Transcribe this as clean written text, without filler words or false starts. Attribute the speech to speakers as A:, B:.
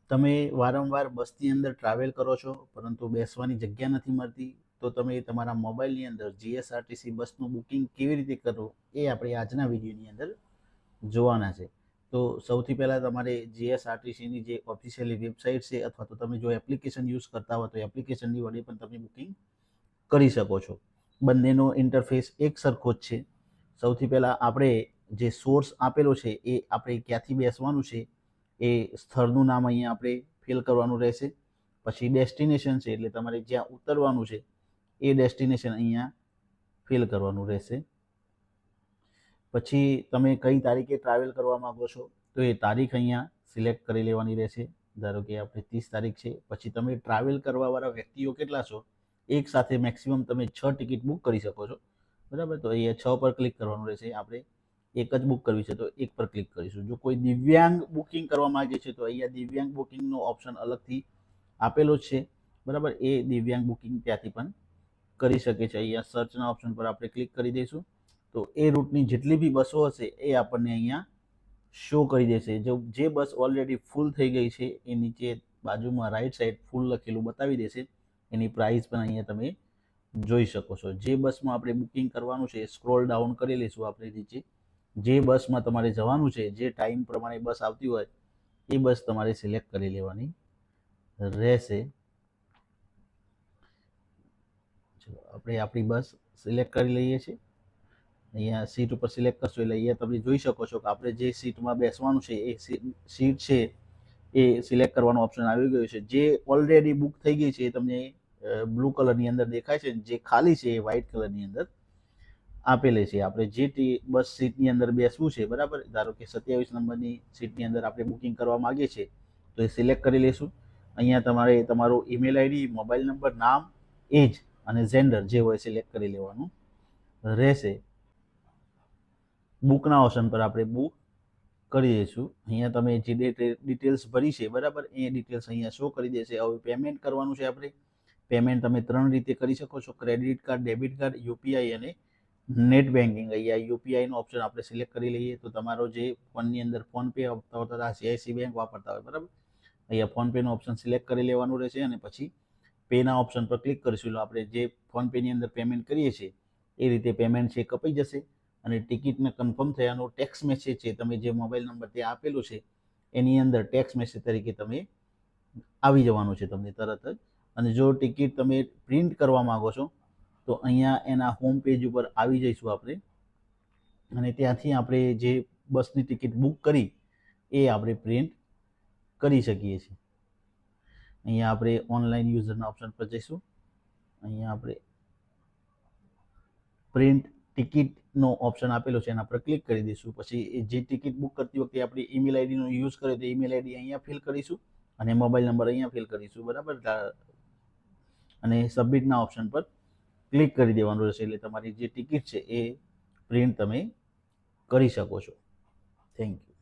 A: તમે વારંવાર બસની અંદર ટ્રાવેલ કરો છો પરંતુ બેસવાની જગ્યા નથી મળતી, તો તમે તમારા મોબાઈલની અંદર જીએસઆરટીસી બસનું બુકિંગ કેવી રીતે કરવું એ આપણે આજના વિડીયોની અંદર જોવાના છે. તો સૌથી પહેલાં તમારે જીએસઆરટીસીની જે ઓફિશિયલી વેબસાઇટ છે અથવા તો તમે જો એપ્લિકેશન યુઝ કરતા હો તો એપ્લિકેશનની વડે પણ તમે બુકિંગ કરી શકો છો. બંનેનો ઇન્ટરફેસ એક સરખો જ છે. સૌથી પહેલાં આપણે જે સોર્સ આપેલો છે એ આપણે ક્યાંથી બેસવાનું છે એ સ્થળનું નામ અહીંયા આપણે ફિલ કરવાનું રહેશે. પછી ડેસ્ટિનેશન છે એટલે તમારે જ્યાં ઉતરવાનું છે એ ડેસ્ટિનેશન અહીંયા ફિલ કરવાનું રહેશે. પછી તમે કઈ તારીખે ટ્રાવેલ કરવા માગો છો તો એ તારીખ અહીંયા સિલેક્ટ કરી લેવાની રહેશે. ધારો કે આપણે 30 તારીખ છે. પછી તમે ટ્રાવેલ કરવાવાળા વ્યક્તિઓ કેટલા છો, એક સાથે મેક્સિમમ તમે 6 ટિકિટ બુક કરી શકો છો, બરાબર. તો અહીંયા 6 પર ક્લિક કરવાનું રહેશે. આપણે એક જ બુક કરવી છે તો એક પર ક્લિક કરીશું. જો કોઈ દિવ્યાંગ બુકિંગ કરવા માંગે છે તો અહીંયા દિવ્યાંગ બુકિંગનો ઓપ્શન અલગથી આપેલો જ છે, બરાબર. એ દિવ્યાંગ બુકિંગ ત્યાંથી પણ કરી શકે છે. અહીંયા સર્ચના ઓપ્શન પર આપણે ક્લિક કરી દઈશું તો એ રૂટની જેટલી બી બસો હશે એ આપણને અહીંયા શો કરી દેશે. જે બસ ઓલરેડી ફૂલ થઈ ગઈ છે એ નીચે બાજુમાં રાઈટ સાઈડ ફૂલ લખેલું બતાવી દેશે. એની પ્રાઇસ પણ અહીંયા તમે જોઈ શકો છો. જે બસમાં આપણે બુકિંગ કરવાનું છે સ્ક્રોલ ડાઉન કરી લઈશું આપણે નીચે. જે બસમાં તમારે જવાનું છે, જે ટાઈમ પ્રમાણે બસ આવતી હોય એ બસ તમારે સિલેક્ટ કરી લેવાની રહેશે. ચલો આપણે આપણી બસ સિલેક્ટ કરી લઈએ છીએ. અહીંયા સીટ ઉપર સિલેક્ટ કરશો એટલે અહીંયા તમે જોઈ શકો છો કે આપણે જે સીટમાં બેસવાનું છે એ સીટ છે એ સિલેક્ટ કરવાનો ઓપ્શન આવી ગયો છે. જે ઓલરેડી બુક થઈ ગઈ છે એ તમને બ્લુ કલરની અંદર દેખાય છે. જે ખાલી છે એ વ્હાઇટ કલરની અંદર આપેલી છે. આપણે જે બસ સીટની અંદર બેસવું છે, બરાબર. ધારો કે 27 નંબરની સીટની અંદર આપણે બુકિંગ કરવા માંગીએ છીએ તો એ સિલેક્ટ કરી લઈશું. અહીંયા તમારે તમારું ઈમેલ આઈડી, મોબાઈલ નંબર, નામ, એજ અને જેન્ડર જે હોય સિલેક્ટ કરી લેવાનું રહેશે. બુકના ઓપ્શન પર આપણે બુક કરી દઈશું. અહીંયા તમે જે ડિટેલ્સ ભરી છે, બરાબર, એ ડિટેલ્સ અહીંયા શો કરી દેશે. હવે પેમેન્ટ કરવાનું છે આપણે. પેમેન્ટ તમે 3 રીતે કરી શકો છો: credit card, debit card, UPI અને નેટ બેન્કિંગ. અહીંયા યુપીઆઈનો ઓપ્શન આપણે સિલેક્ટ કરી લઈએ તો તમારો જે ફોનની અંદર ફોનપે વાપરતા હોય, સીઆઈસી બેંક વાપરતા હોય, બરાબર, અહીંયા ફોનપેનો ઓપ્શન સિલેક્ટ કરી લેવાનું રહેશે અને પછી પેના ઓપ્શન પર ક્લિક કરીશું. આપણે જે ફોનપેની અંદર પેમેન્ટ કરીએ છીએ એ રીતે પેમેન્ટ છે કપાઈ જશે અને ટિકિટને કન્ફર્મ થયાનો ટેક્સ મેસેજ છે તમે જે મોબાઈલ નંબર ત્યાં આપેલો છે એની અંદર ટેક્સ મેસેજ તરીકે તમે આવી જવાનું છે તમને તરત જ. અને જો ટિકિટ તમે પ્રિન્ટ કરવા માંગો છો તો અહીંયા એના હોમ પેજ ઉપર આવી જઈશું આપણે અને ત્યાંથી આપણે જે બસની ટિકિટ બુક કરી એ આપણે પ્રિન્ટ કરી શકીએ છીએ. અહીંયા આપણે ઓનલાઈન યુઝરના ઓપ્શન પર જઈશું. અહીંયા આપણે પ્રિન્ટ ટિકિટનો ઓપ્શન આપેલો છે એના પર ક્લિક કરી દઈશું. પછી જે ટિકિટ બુક કરતી વખતે આપણી ઈમેલ આઈડીનો યુઝ કરીએ તો ઈમેલ આઈડી અહીંયા ફિલ કરીશું અને મોબાઈલ નંબર અહીંયા ફિલ કરીશું, બરાબર. અને સબમિટના ઓપ્શન પર ક્લિક કરી દેવાનું રહેશે એટલે તમારી જે ટિકિટ છે એ પ્રિન્ટ તમે કરી શકો છો. Thank you.